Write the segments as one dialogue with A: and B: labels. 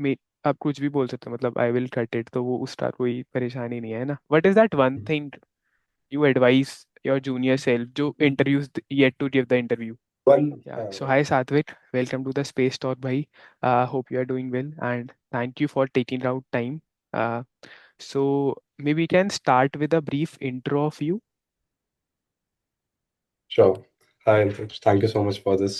A: मे आप कुछ भी बोल सकते हो, मतलब आई विल कट इट, तो वो उसका कोई परेशानी नहीं है ना। What is that one thing you advise your junior self जो interviews yet to give the interview?
B: One,
A: Yeah. So hi Satvik, welcome to the Space Talk, bhai. Hope you are doing well and thank you for taking out time. Uh, so maybe we can start with a brief intro of you.
B: sure. Hi, Ankush. Thank you so much for this,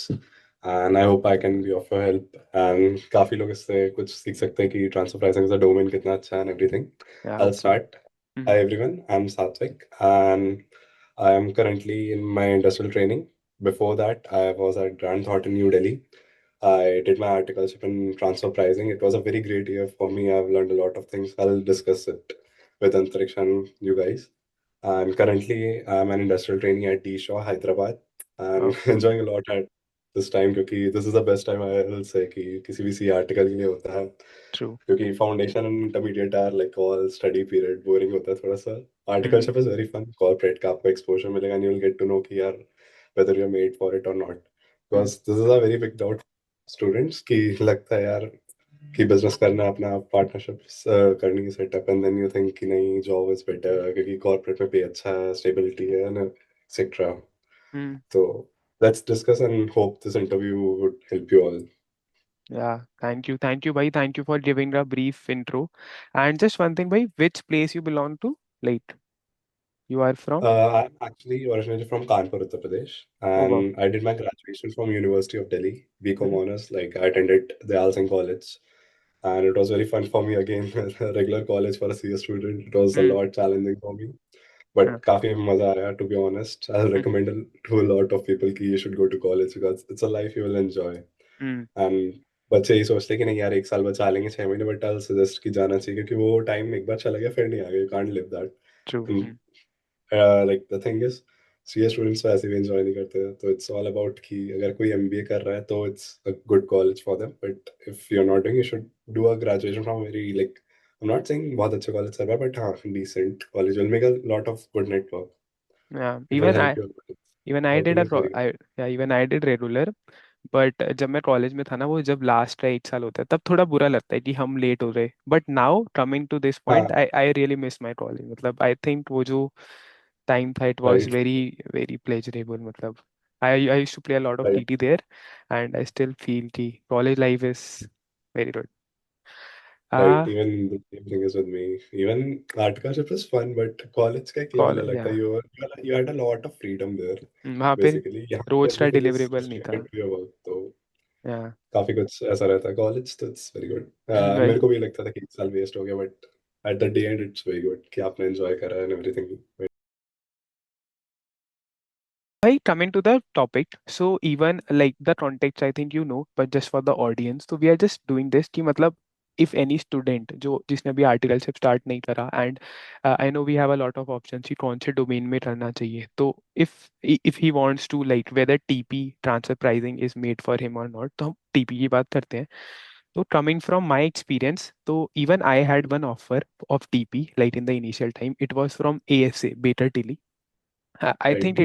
B: and I hope I can be of your help. And काफी लोग इससे कुछ सीख सकते हैं कि transfer pricing is a domain कितना अच्छा है and everything.
A: Yeah,
B: I'll
A: hopefully.
B: start.
A: Mm-hmm.
B: Hi everyone, I'm Satvik, and I am currently in my industrial training. Before that, I was at Grant Thornton, New Delhi. I did my articleship in transfer pricing. It was a very great year for me. I've learned a lot of things. I'll discuss it with Antariksh and you guys. And currently, I'm an industrial trainee at D Shaw, Hyderabad. I'm
A: Oh,
B: enjoying a lot at this time क्योंकि this is the best time I will say कि किसी भी सी article के लिए होता है
A: true.
B: क्योंकि foundation and intermediate are like all study period boring होता है थोड़ा सा
A: Mm-hmm.
B: Articleship is very fun corporate का आपको एक्सपोजर मिलेगा and you will get to know कि यार whether you're made for it or not
A: Mm-hmm.
B: because this is a very big doubt students की लगता है यार कि बिजनेस करना है अपना पार्टनरशिप्स करनी है setup and then you think कि नहीं जॉब इज बेटर क्योंकि कॉर्पोरेट में पे अच्छा है स्टेबिलिटी है ना एक्सेट्रा
A: Mm-hmm.
B: तो let's discuss and hope this interview would help you all
A: Yeah, thank you, bhai. Thank you for giving a brief intro. And just one thing, bhai, which place you belong to? Like, you are from?
B: I'm actually originated from Kanpur, Uttar Pradesh,
A: Oh, wow.
B: and I did my graduation from University of Delhi, BCom
A: Mm-hmm.
B: honors. Like I attended the Al Singh College, and it was very fun for me again. A regular college for a CS student, it was a
A: Mm-hmm.
B: lot challenging for me.
A: Yeah.
B: But काफी मजा आया, to be honest. I'll
A: Mm-hmm.
B: recommend to a lot of people कि you should go to college because it's a life you will enjoy.
A: Mm-hmm.
B: And बच्चे यही सोचते हैं कि नहीं यार एक साल बचा लेंगे 6 महीने बट I'll suggest कि जाना चाहिए क्योंकि वो टाइम एक बार चला गया फिर नहीं आ गया. You can't live that.
A: True.
B: And like the thing is CA students वैसे भी एंजॉय नहीं करते तो इट्स ऑल अबाउट कि अगर कोई एमबीए कर रहा है तो it's a good college for them but if you are not doing you should do a graduation from very like I am not saying बहुत अच्छे कॉलेज से बट हाँ decent college will make a lot of good network
A: Yeah.
B: It will help you
A: Even I did a
B: outcome is very
A: yeah, even I did regular. But जब मैं college में था ना, वो जब लास्ट का 1 साल होता है तब थोड़ा बुरा लगता है कि हम लेट हो रहे. But now coming to this point,
B: हाँ
A: I I really miss my college. मतलब आई थिंक वो जो टाइम था, it was
B: right
A: very very pleasurable. मतलब I used to play a lot of
B: right
A: TT there and I still feel कि college life is very good.
B: Right
A: uh
B: even the same thing is with me even articleship is fun but college का एक level
A: college,
B: अलग
A: या
B: था you had a lot of freedom there
A: वहाँ पे
B: basically यहाँ पे
A: रोज का
B: एवरीथिंग इज
A: डिलीवरेबल नहीं था.
B: रिस्ट्रिक्टेड टू योर वर्क तो
A: या
B: काफी कुछ ऐसा रहता है कॉलेज तो इट्स वेरी गुड
A: वही.
B: मेरे को भी लगता था कि 1 साल वेस्ट हो गया but at the day and it's very good कि आपने एंजॉय करा and everything
A: By coming to the topic, so even like the context, I think you know, but just for the audience, so we are just doing this कि मतलब if any student जो जिसने अभी articleship start नहीं करा and I know we have a lot of options कि कौन से डोमेन में करना चाहिए, तो if he wants to like whether TP transfer pricing is made for him और नॉट, तो हम टीपी की बात करते हैं. तो कमिंग फ्रॉम माई एक्सपीरियंस, तो even I had one offer of TP like in the initial time. It was from ASA बेटर टेली. I
B: right
A: think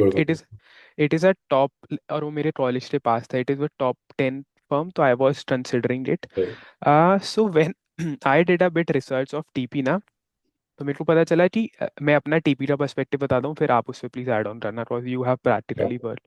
A: it is a top, और वो मेरे कॉलेज के पास था. It is a top 10 firm, तो I was considering it.
B: Right
A: so when I did a bit research of TP ना, तो मेरे को पता चला कि मैं अपना टीपी का पर्सपेक्टिव बता दूं, फिर आप उस पर प्लीज ऐड ऑन करना because you have practically work.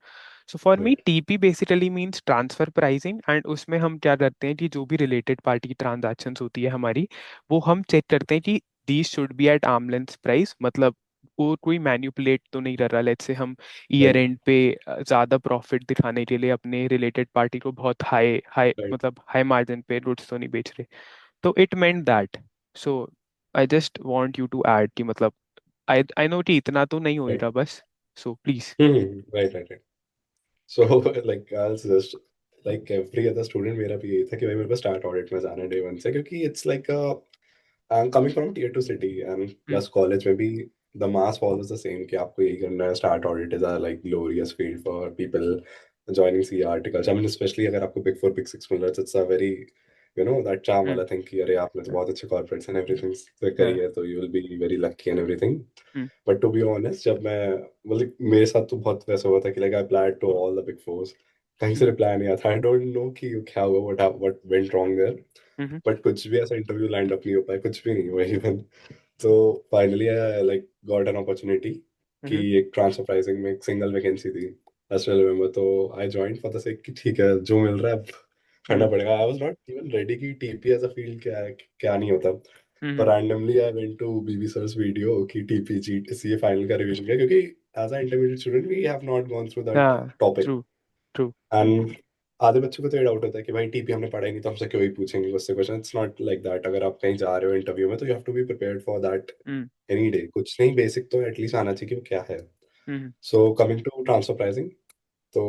A: So for me
B: right
A: TP basically means transfer pricing, and उसमें हम क्या करते हैं कि जो भी रिलेटेड पार्टी की ट्रांजैक्शंस होती है हमारी, वो हम चेक करते हैं कि they should be at arm length price. मतलब वो कोई मैन्युपुलेट तो नहीं कर रहा. लेट्स से हम ईयर
B: राइट
A: एंड पे ज़्यादा प्रॉफिट दिखाने के लिए अपने रिलेटेड पार्टी को बहुत हाई हाई,
B: राइट
A: मतलब हाई मार्जिन पे गुड्स तो नहीं बेच रहे. तो it meant that. So I just want you to add कि मतलब आई नो कि इतना तो नहीं
B: राइट
A: होएगा बस. So please.
B: Right right so like I just like every other student मेरा भी यही था कि भाई मेरे को स्टार्ट ऑडिट में जाना है डे वन से क्योंकि it's like I'm coming from tier 2 city and plus college में भी the mass follows the same कि आपको यही करना है start audit is a like glorious field for people joining CA articles. I mean especially अगर आपको big 4 big 6 मिल रहा है it's a very you know that charm वाला thing कि अरे आपने तो बहुत अच्छे corporates and everything से करी है तो you will be very lucky and everything. But to be honest जब मैं मतलब मेरे साथ तो बहुत वैसा हुआ था कि like I applied to all the big fours कहीं से रिप्लाई नहीं आता I don't know कि क्या हुआ what went wrong there.
A: Hmm,
B: but कुछ भी ऐसा इंटरव्यू लाइंड अप नहीं हो पाया, कुछ भी नहीं हुआ इवन। तो finally I like got an opportunity कि
A: हम्म,
B: एक ट्रांसफर प्राइसिंग में एक सिंगल वैकेंसी थी, आई स्टिल रिमेम्बर। तो I joined for the sake कि ठीक है जो मिल रहा है अब करना
A: हम्म,
B: पड़ेगा। I was not even ready कि टीपी एज अ फील्ड क्या है क्या नहीं होता। पर
A: हम्म,
B: randomly I went to BB sir's video कि टीपी जी सीए फाइनल का रिवीजन किया, क्योंकि as a intermediate student we have not gone through that
A: हाँ,
B: टॉपिक।
A: True, true.
B: एंड आधे बच्चों को तो ये डाउट होता है कि भाई टीपी हमने पढ़ा ही नहीं तो हमसे क्यों ही पूछेंगे उससे question. It's not like that. अगर आप कहीं जा रहे हो इंटरव्यू में तो you have to be prepared for that
A: hmm,
B: any day. कुछ नहीं बेसिक तो एटलीस्ट आना चाहिए कि वो क्या है।
A: Hmm,
B: so coming to transfer pricing, तो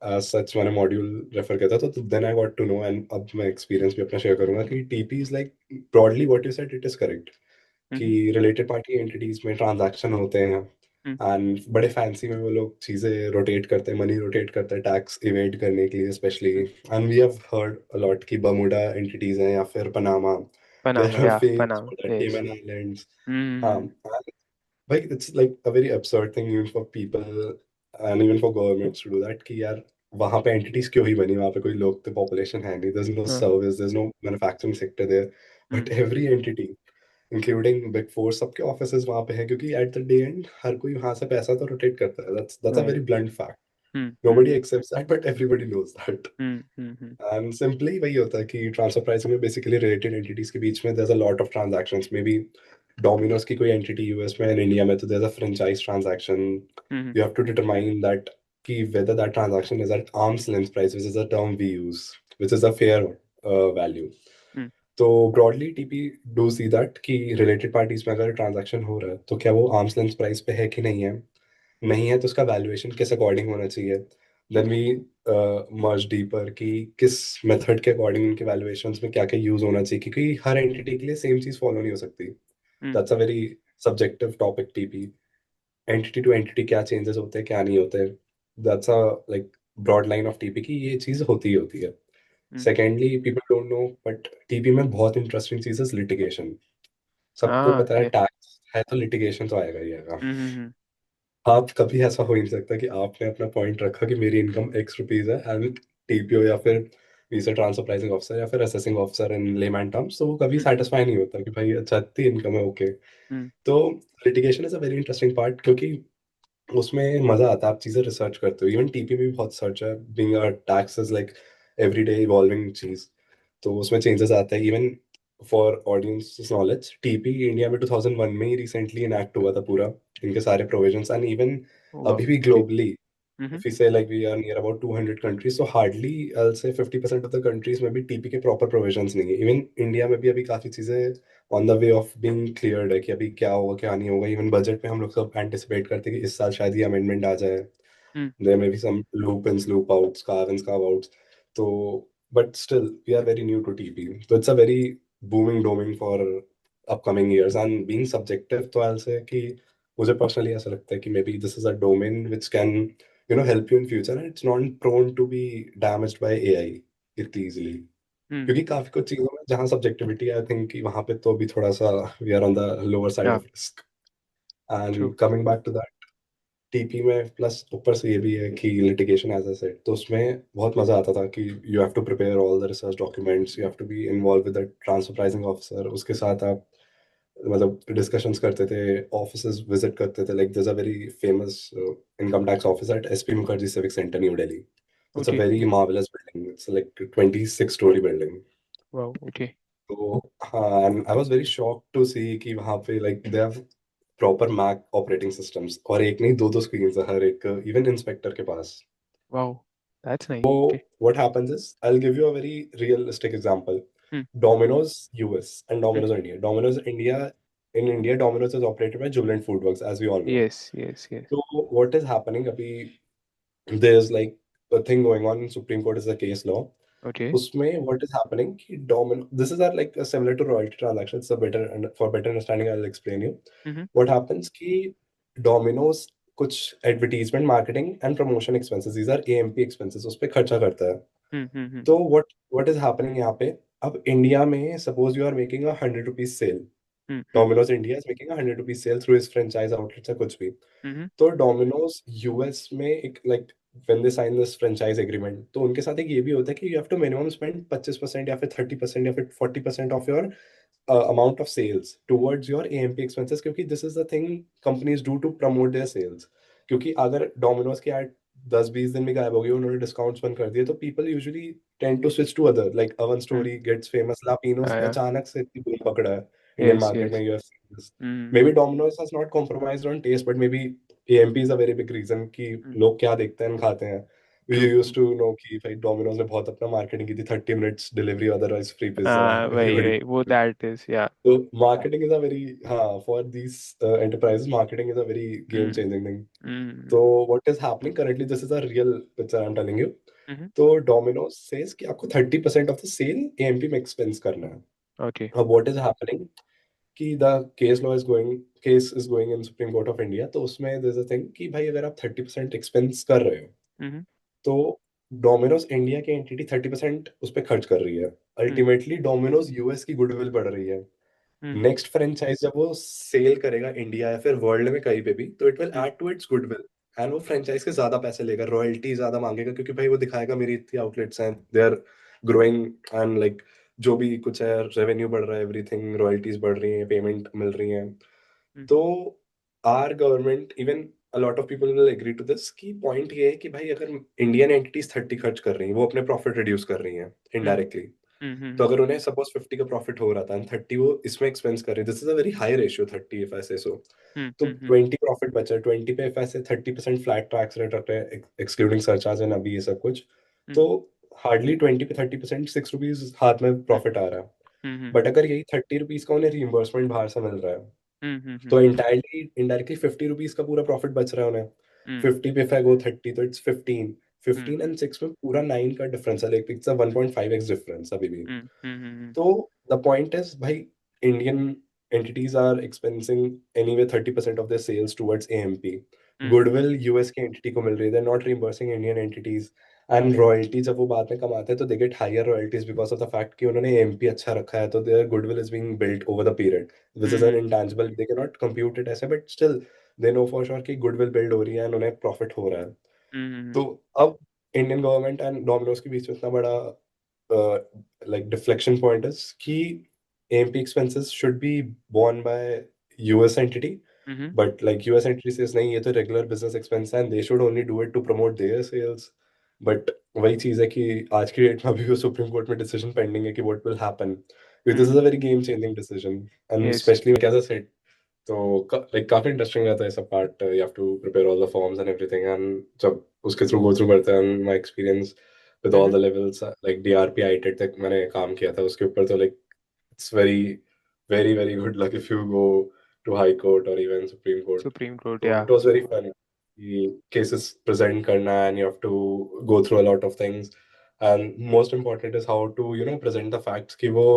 B: एज सच मैंने मॉड्यूल रेफर किया था, तो then I got to know and अब मैं एक्सपीरियंस भी अपना शेयर करूंगा कि TP is like broadly what you said it is correct कि
A: हम्म,
B: रिलेटेड पार्टी एंटिटीज में ट्रांजैक्शन होते हैं
A: हम्म,
B: एंड बड़े फैंसी में वो लोग चीज़ें रोटेट करते हैं, मनी रोटेट करते हैं टैक्स इवेड करने के लिए specially.
A: Hmm,
B: and we have heard a lot कि बर्मुडा एंटिटीज हैं या फिर पनामा, दे
A: पनामा,
B: आर
A: या
B: famous
A: Panama,
B: for that,
A: yes.
B: Cayman Islands. हाँ,
A: hmm,
B: like it's like a very absurd thing even for people and even for governments to do that कि यार वहाँ पे entities क्यों ही बनी, वहाँ पे कोई लोग तो population है नहीं, there's no
A: हाँ,
B: service, there's no manufacturing sector there, but
A: hmm,
B: every entity including big four सबके offices वहाँ पे हैं, क्योंकि at the day end हर कोई वहाँ से पैसा तो rotate करता है। That's a
A: right.
B: very blunt fact.
A: Hmm,
B: Nobody
A: hmm,
B: accepts that, but everybody knows that.
A: Hmm, hmm,
B: and simply वही होता है कि ट्रांसफर प्राइसिंग में बेसिकली रिलेटेड एंटिटीज के बीच में there is a lot of transactions. Maybe Domino's की कोई एंटिटी यूएस में एंड इंडिया में, तो there is a franchise transaction.
A: Hmm,
B: you have to determine that कि whether that transaction is at arm's length price, which is a term we use, which is a fair value.
A: हम्म,
B: तो broadly TP do see that कि related parties में अगर transaction हो रहा है तो क्या वो आर्म्स लेंथ प्राइस पे है कि नहीं है। नहीं है तो उसका वैल्यूएशन किस अकॉर्डिंग होना चाहिए। देन वी मर्ज डीपर कि किस मेथड के अकॉर्डिंग उनके वैल्यूएशंस में क्या क्या यूज होना चाहिए, क्योंकि हर एंटिटी के लिए सेम चीज फॉलो नहीं हो सकती।
A: हम्म,
B: that's a very subjective topic TP. Entity to entity क्या चेंजेस होते हैं क्या नहीं होते, that's a like broad line of TP की ये चीज होती ही होती है।
A: Hmm,
B: secondly people don't know but TP में बहुत इंटरेस्टिंग चीज है लिटिगेशन। सबको
A: हाँ,
B: पता है
A: ओके।
B: टैक्स है तो लिटिगेशन तो आएगा ही आएगा।
A: हम्म, हम्म,
B: आप कभी ऐसा हो ही नहीं सकता कि आपने अपना पॉइंट रखा कि मेरी इनकम एक्स रुपीज है एंड टीपीओ या फिर वीजा ट्रांसफर प्राइसिंग ऑफिसर या फिर assessing officer in layman terms, तो वो कभी
A: हम्म,
B: सेटिस्फाई नहीं होता कि भाई अच्छा इतनी इनकम है, ओके।
A: हम्म,
B: तो litigation is a very interesting part, क्योंकि उसमें मजा आता है, आप चीजें रिसर्च करते हो। इवन टीपी में भी बहुत सर्च है, being a tax is like everyday evolving चीज। तो उसमें चेंजेस आते हैं। Even for audience knowledge, TP India में 2001 में ही रिसेंटली इनैक्ट हुआ था पूरा, इनके सारे प्रोविजंस। एंड इवन
A: वाह,
B: अभी भी
A: okay.
B: Globally,
A: hmm,
B: if we say like we are near about 200 countries, so hardly I'll say 50% of the countries में भी टीपी के प्रॉपर प्रोविजंस नहीं है। इवन इंडिया में भी अभी काफी चीजें on the way of being cleared है कि अभी क्या होगा क्या नहीं होगा। इवन बजट में हम लोग सब एंटिसिपेट करते हैं कि इस साल शायद ये अमेंडमेंट आ जाए।
A: हम्म,
B: There may be some loop ins, loop outs, carve ins, carve outs. So, but still, we are very new to TP. So it's a very booming domain for upcoming years. And being subjective, तो I'll say कि मुझे personally ऐसा लगता है कि maybe this is a domain which can, help you in future, and it's not prone to be damaged by AI इतनी easily.
A: हम्म,
B: क्योंकि काफी कुछ चीजों में जहाँ सब्जेक्टिविटी आई थिंक कि वहाँ पे तो अभी थोड़ा सा we are on the lower side
A: या,
B: of risk.
A: True.
B: And coming back to TP में प्लस ऊपर से ये भी है कि लिटिगेशन एज अ सेट, तो उसमें बहुत मजा आता था कि you have to prepare all the research documents, you have to be involve with the transfer pricing officer. उसके साथ आप मतलब डिस्कशंस करते थे, ऑफिसेज विजिट करते थे। Like there a very famous income tax office at SP Mukherjee civic centre New Delhi. It's a
A: okay.
B: Very marvellous building, it's like 26 storey building.
A: Wow, okay.
B: तो हाँ, and I was very shocked to see कि वहाँ पे like they have proper Mac operating systems, और एक नहीं दो दो स्क्रीन है हर एक इवन इंस्पेक्टर के पास।
A: Wow, that's nice, okay.
B: So what happens is, I'll give you a very realistic example.
A: Hmm,
B: Domino's US and
A: hmm,
B: Domino's India. Domino's India, in India, Domino's is operated by Jubilant Foodworks, as we all know.
A: Yes, yes, yes.
B: So what is happening? Abhi, there's like a thing going on in Supreme Court is a case law.
A: Okay.
B: Usme what is happening? Ki this is like a similar to royalty transactions. So better and for better understanding, I'll explain you.
A: Hmm,
B: What happens? Ki Domino's कुछ advertisement marketing and promotion expenses, these are AMP expenses, उस पे खर्चा करता है।
A: हम्म, हम्म,
B: तो what is happening यहाँ पे, अब इंडिया में suppose you are making a 100 rupees sale,
A: hmm, hmm,
B: Domino's India is making a 100 rupees sale through is franchise outlets या कुछ भी।
A: हम्म,
B: तो डोमिनोज यूएस में एक like when they sign this franchise agreement, तो उनके साथ एक ये भी होता है कि you have to minimum spend 25% या फिर 30% या फिर 40% of your amount of sales towards your AMP expenses, क्योंकि this is the thing companies do to promote their sales. क्योंकि अगर डोमिनोज की एड 10-20 दिन में गायब हो गई, उन्होंने डिस्काउंट्स बंद कर दिए, तो people usually tend to switch to other, like oven
A: hmm,
B: story gets famous, La Pino'z ने
A: yeah,
B: अचानक से इतनी बूम पकड़ा है इंडियन
A: yes,
B: मार्केट में,
A: yes.
B: You have seen this.
A: Mm,
B: maybe Domino's has not compromised on taste, but maybe AMP is a very big reason कि
A: mm,
B: लोग क्या देखते हैं खाते हैं. We
A: true.
B: Used to know कि भाई डोमिनोज ने बहुत अपना मार्केटिंग की थी, 30 minutes delivery otherwise free pizza,
A: वही
B: एवरीबॉडी.
A: वही वो दैट इज या.
B: तो मार्केटिंग इज अ वेरी, हाँ, for these enterprises marketing is a very game
A: Mm,
B: changing thing.
A: mm,
B: तो what is happening currently, this is a real picture I am telling you.
A: mm-hmm.
B: तो Domino's says कि आपको 30% of the cell AMP में expense करना है.
A: Okay.
B: अब what is happening कि the case is going in supreme court of India. तो उसमें देयर इज अ थिंग कि भाई अगर आप 30% एक्सपेंस कर रहे हो,
A: Mm-hmm.
B: तो डोमिनोज इंडिया की एंटिटी 30% उस पर खर्च कर रही है.
A: Mm,
B: अल्टीमेटली डोमिनोज यूएस की गुडविल बढ़ रही है.
A: mm-hmm.
B: नेक्स्ट फ्रेंचाइज जब वो सेल करेगा इंडिया या फिर वर्ल्ड में कहीं पे भी, तो it will
A: Mm,
B: add to its goodwill. And वो फ्रेंचाइज के ज्यादा पैसे लेगा, रॉयल्टी ज्यादा मांगेगा, क्योंकि भाई वो दिखाएगा मेरी इतनी आउटलेट्स हैं, they are growing, and like जो भी कुछ है, रेवेन्यू बढ़ रहा है, एवरीथिंग, रॉयल्टीज बढ़ रही हैं, पेमेंट मिल रही हैं.
A: mm,
B: तो our government, even a lot of people will agree to this, कि पॉइंट ये है कि भाई अगर इंडियन एंटिटीज 30 खर्च कर रही हैं, वो अपने प्रॉफिट रिड्यूस कर रही हैं
A: mm,
B: इनडायरेक्टली. तो
A: mm-hmm.
B: अगर उन्हें सपोज 50 का प्रॉफिट हो रहा था, 30 वो इसमें एक्सपेंस कर रही, this is a very high ratio 30, if I से सो. तो
A: Mm-hmm.
B: 20 प्रॉफिट बचा, 20 पे इफ आई से 30% फ्लैट टैक्स रेट रख रहे हैं, एक्सक्लूडिंग सरचार्ज एंड अभी ये सब कुछ, तो
A: Mm-hmm.
B: हार्डली 20 पे 30%, ₹6 हाथ में प्रॉफिट आ रहा है. But
A: Mm-hmm.
B: अगर यही ₹30 का उन्हें रीइंबर्समेंट बाहर से मिल रहा है,
A: Mm-hmm.
B: तो इंटायरली इनडायरेक्टली ₹50 का पूरा प्रॉफिट बच रहा है उन्हें.
A: Mm,
B: 50 पे फै गो 30, तो इट्स 15.
A: mm,
B: 15 एंड 6 में पूरा 9 का डिफरेंस है, like it's a 1.5x difference अभी भी.
A: mm, mm,
B: तो द पॉइंट इज भाई, Indian entities are expensing anyway 30% of their sales towards AMP.
A: mm,
B: goodwill US की एंटिटी को मिल रही है, they're not reimbursing Indian entities. And royalty जब वो बाद में कमाते हैं, तो they get higher royalties because of the fact कि उन्होंने एएमपी अच्छा रखा है, तो their goodwill is being built over the period. This is an
A: mm,
B: intangible, they can not compute it ऐसे, but still they know for sure कि goodwill build हो रही है एंड उन्हें प्रॉफिट हो रहा है.
A: mm,
B: तो अब इंडियन गवर्नमेंट एंड डोमिनोज के बीच में इतना बड़ा लाइक डिफ्लेक्शन पॉइंट है कि AMP expenses should be borne by US entity,
A: mm,
B: but like US entity says नहीं, ये तो regular business expense है and they should only do it to promote their sales. But वही चीज़ है कि आज की डेट में अभी वो सुप्रीम कोर्ट में डिसीजन पेंडिंग है कि what will happen. Because this is
A: mm,
B: a very game changing decision, and
A: yes.
B: especially like as I said, तो लाइक काफी इंटरेस्टिंग रहता है सब part. You have to prepare all the forms and everything, and जब उसके through go through करते हैं, my experience with all
A: Mm-hmm.
B: The levels, like DRP ITAT तक मैंने काम किया था उसके ऊपर, तो like it's very very very good luck if you go to high court और even supreme court.
A: Supreme Court,
B: तो
A: yeah.
B: इट वाज वेरी फन कि केसेस प्रेजेंट करना, and you have to go through a lot of things. And most important is how to present the facts, कि वो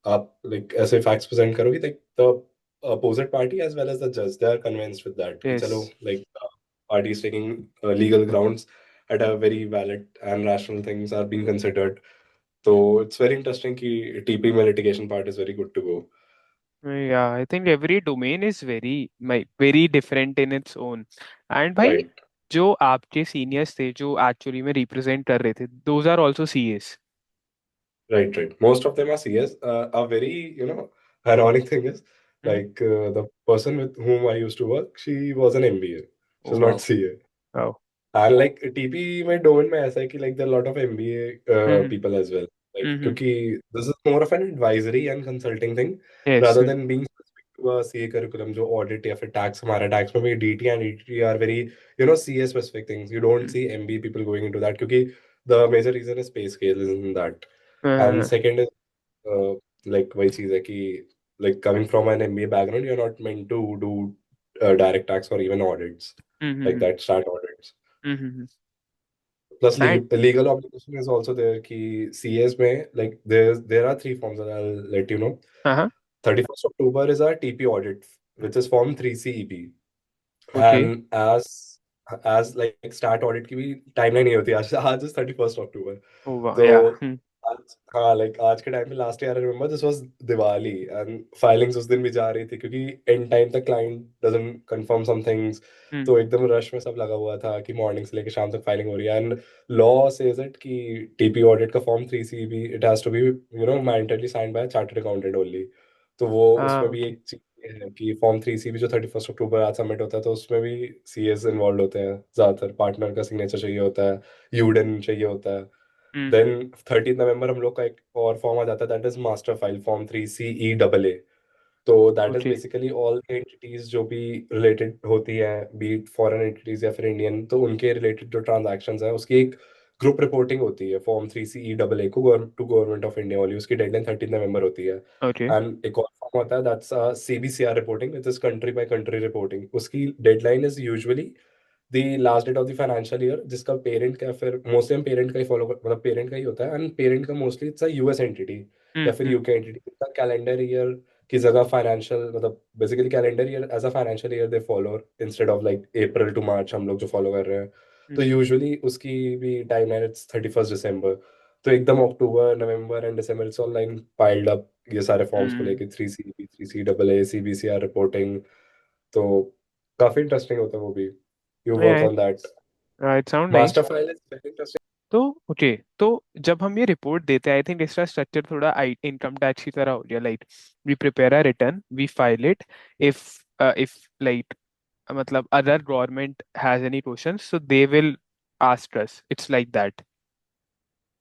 B: आप like ऐसे facts present करोगे, like the opposite party as well as the judge, they are convinced with that कि चलो,
A: Yes.
B: like party is taking legal grounds at a very valid and rational things are being considered. So it's very interesting कि TP में litigation part is very good to go.
A: Yeah, I think every domain is very different in its own. And भाई
B: Right,
A: जो आपके seniors थे जो actually में represent कर रहे थे, those are also CS.
B: right. Most of them are CS. A very, ironic thing is,
A: Mm-hmm.
B: like the person with whom I used to work, she was an MBA.
A: Oh
B: She's not
A: wow.
B: CA.
A: Oh.
B: And like TP में domain में ऐसा है कि like there are a lot of MBA
A: Mm-hmm.
B: people as well. Like
A: Mm-hmm.
B: क्योंकि this is more of an advisory and consulting thing
A: Yes.
B: rather than being specific to a CA curriculum. जो audit या फिर tax, हमारा tax में भी DT and ET are very CA specific things. You don't see MBA people going into that क्योंकि the major reason is pay scale is in that. And
A: Uh,
B: second is uh, like वही चीज है कि like coming from an MBA background, you're not meant to do direct tax or even audits like
A: mm-hmm.
B: that, start audits.
A: Mm-hmm.
B: Plus
A: And
B: legal obligation is also there कि CS में like there are three forms that I'll let you know.
A: uh-huh.
B: 31st October is our TP audit, which is form 3CEP.
A: Okay.
B: And as like start audit की भी timeline नहीं होती, आज is 31st October.
A: Oh wow.
B: तो
A: Yeah. Hmm.
B: आज, हाँ like आज के टाइम पे last year I remember this was Diwali and filings उस दिन भी जा रही थी क्योंकि एंड टाइम तक client doesn't confirm some things.
A: हम्म।
B: तो एकदम रश में सब लगा हुआ था कि मॉर्निंग से लेकर शाम तक फाइलिंग हो रही है एंड लॉ सेज इट कि टीपी ऑडिट का form 3CB it has to be mandately signed by chartered accountant only. तो वो
A: हाँ
B: उसमें भी
A: ओके।
B: एक चीज है कि फॉर्म 3CB जो 31 अक्टूबर आज सबमिट होता है तो उसमें भी सीएस इन्वॉल्व होते हैं, ज्यादातर पार्टनर का सिग्नेचर चाहिए होता है, यूडन चाहिए होता है।
A: हम्म।
B: देन 13 नवंबर हम लोग का एक और फॉर्म आ जाता है that is master file form 3CE AA। तो that is
A: okay.
B: Basically all the entities जो भी रिलेटेड होती हैं बीट फॉरेन एंटिटीज या फिर इंडियन, तो उनके रिलेटेड जो ट्रांजैक्शंस हैं उसकी एक ग्रुप रिपोर्टिंग होती है फॉर्म 3CE AA को टू गवर्नमेंट ऑफ इंडिया वाली, उसकी डेडलाइन 13 नवंबर होती है।
A: ओके।
B: एंड एक और फॉर्म होता है that's CBCR reporting which is country by country reporting, उसकी deadline is usually the last date of the financial year, जिसका पेरेंट का फिर मोस्टली हम पेरेंट का ही फॉलो मतलब पेरेंट का ही होता है एंड पेरेंट का mostly it's a US entity या फिर
A: हम्म।
B: यूके एंटिटी का कैलेंडर ईयर की जगह फाइनेंशियल मतलब basically calendar year as a financial year they follow instead of like April to March हम लोग जो फॉलो कर रहे हैं। तो
A: हम्म।
B: यूजुअली उसकी भी टाइम लाइन इट्स 31 दिसंबर। तो एकदम October November and December it's all line piled up ये सारे फॉर्म्स को
A: हम्म।
B: लेके 3CB 3C AA CBCR reporting. तो काफी इंटरेस्टिंग होता है वो भी, you work on that.
A: It sound
B: Master
A: nice.
B: file is very interesting.
A: तो ओके, तो जब हम ये रिपोर्ट देते हैं आई थिंक इसका स्ट्रक्चर थोड़ा इनकम टैक्स की तरह हो गया, like we prepare a return, we file it, if if like मतलब other government has any question so they will ask us, it's like that.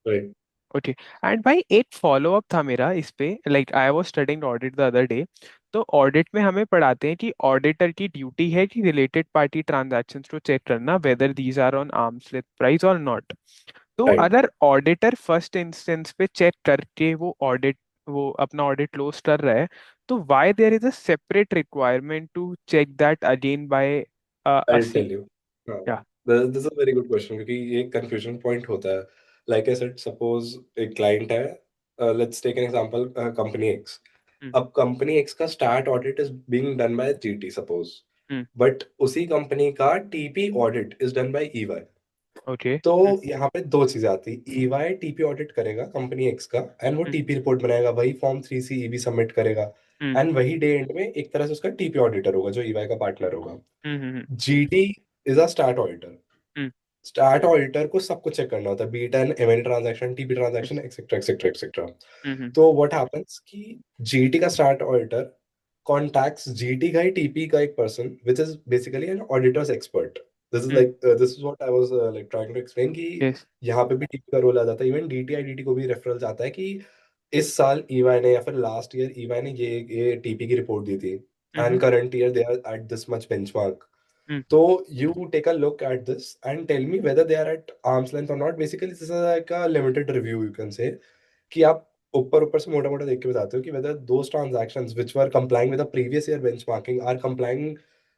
B: Right.
A: Okay. And भाई एक follow up था मेरा इस पे, like I was studying audit the other day. तो audit में हमें पढ़ाते हैं कि ऑडिटर की ड्यूटी है कि रिलेटेड पार्टी ट्रांजैक्शंस को चेक करना whether these are on arm's length price और नॉट। तो
B: Right.
A: अगर ऑडिटर फर्स्ट इंस्टेंस पे चेक करके वो अपना ऑडिट क्लोज कर रहा है, तो why there is a separate requirement to check that again by
B: I'll
A: असी?
B: tell you. हाँ,
A: या।
B: this is a very good question क्योंकि ये कंफ्यूजन पॉइंट होता है। Like I said, suppose एक क्लाइंट है, let's take an example, company X.
A: हम्म।
B: अब कंपनी एक्स का start audit is being done by GT suppose,
A: हम्म।
B: बट उसी कंपनी का TP audit is done by EY.
A: Okay.
B: तो
A: हम्म।
B: यहाँ पे दो चीजें आती है, ईवाई टीपी ऑडिट करेगा कंपनी एक्स का एंड वो
A: हम्म।
B: टीपी रिपोर्ट बनाएगा, वही फॉर्म 3CEB सबमिट करेगा
A: हम्म।
B: एंड वही डे एंड में एक तरह से उसका टीपी ऑडिटर होगा जो ईवाई का पार्टनर होगा।
A: हम्म। हम्म।
B: GT is a start auditor.
A: हम्म।
B: स्टार्ट ऑडिटर को सब कुछ चेक करना होता है, between MN transaction TP transaction etcetera etcetera etcetera.
A: हम्म।
B: तो व्हाट हैपेंस कि जीटी का स्टार्ट ऑडिटर कॉन्टैक्ट्स जीटी का ही टीपी का एक person which is basically an auditor's expert.
A: हम्म।
B: This is what I was like trying to explain कि
A: यस।
B: यहाँ पे भी टीपी का रोल आ जाता है, इवन डीटीआईडीटी को भी रेफरल आता है कि इस साल ईवाई ने या फिर लास्ट ईयर ईवाई ने ये टीपी की रिपोर्ट दी थी
A: हम्म।
B: And current year they are at this much benchmark.
A: हम्म।
B: So you take a look at this and tell me whether they are at arm's length or not. Basically, this is like a limited review, you can say. कि आप ऊपर ऊपर से मोटा मोटा देख के बताते हो कि whether those transactions which were complying with the previous year benchmarking are complying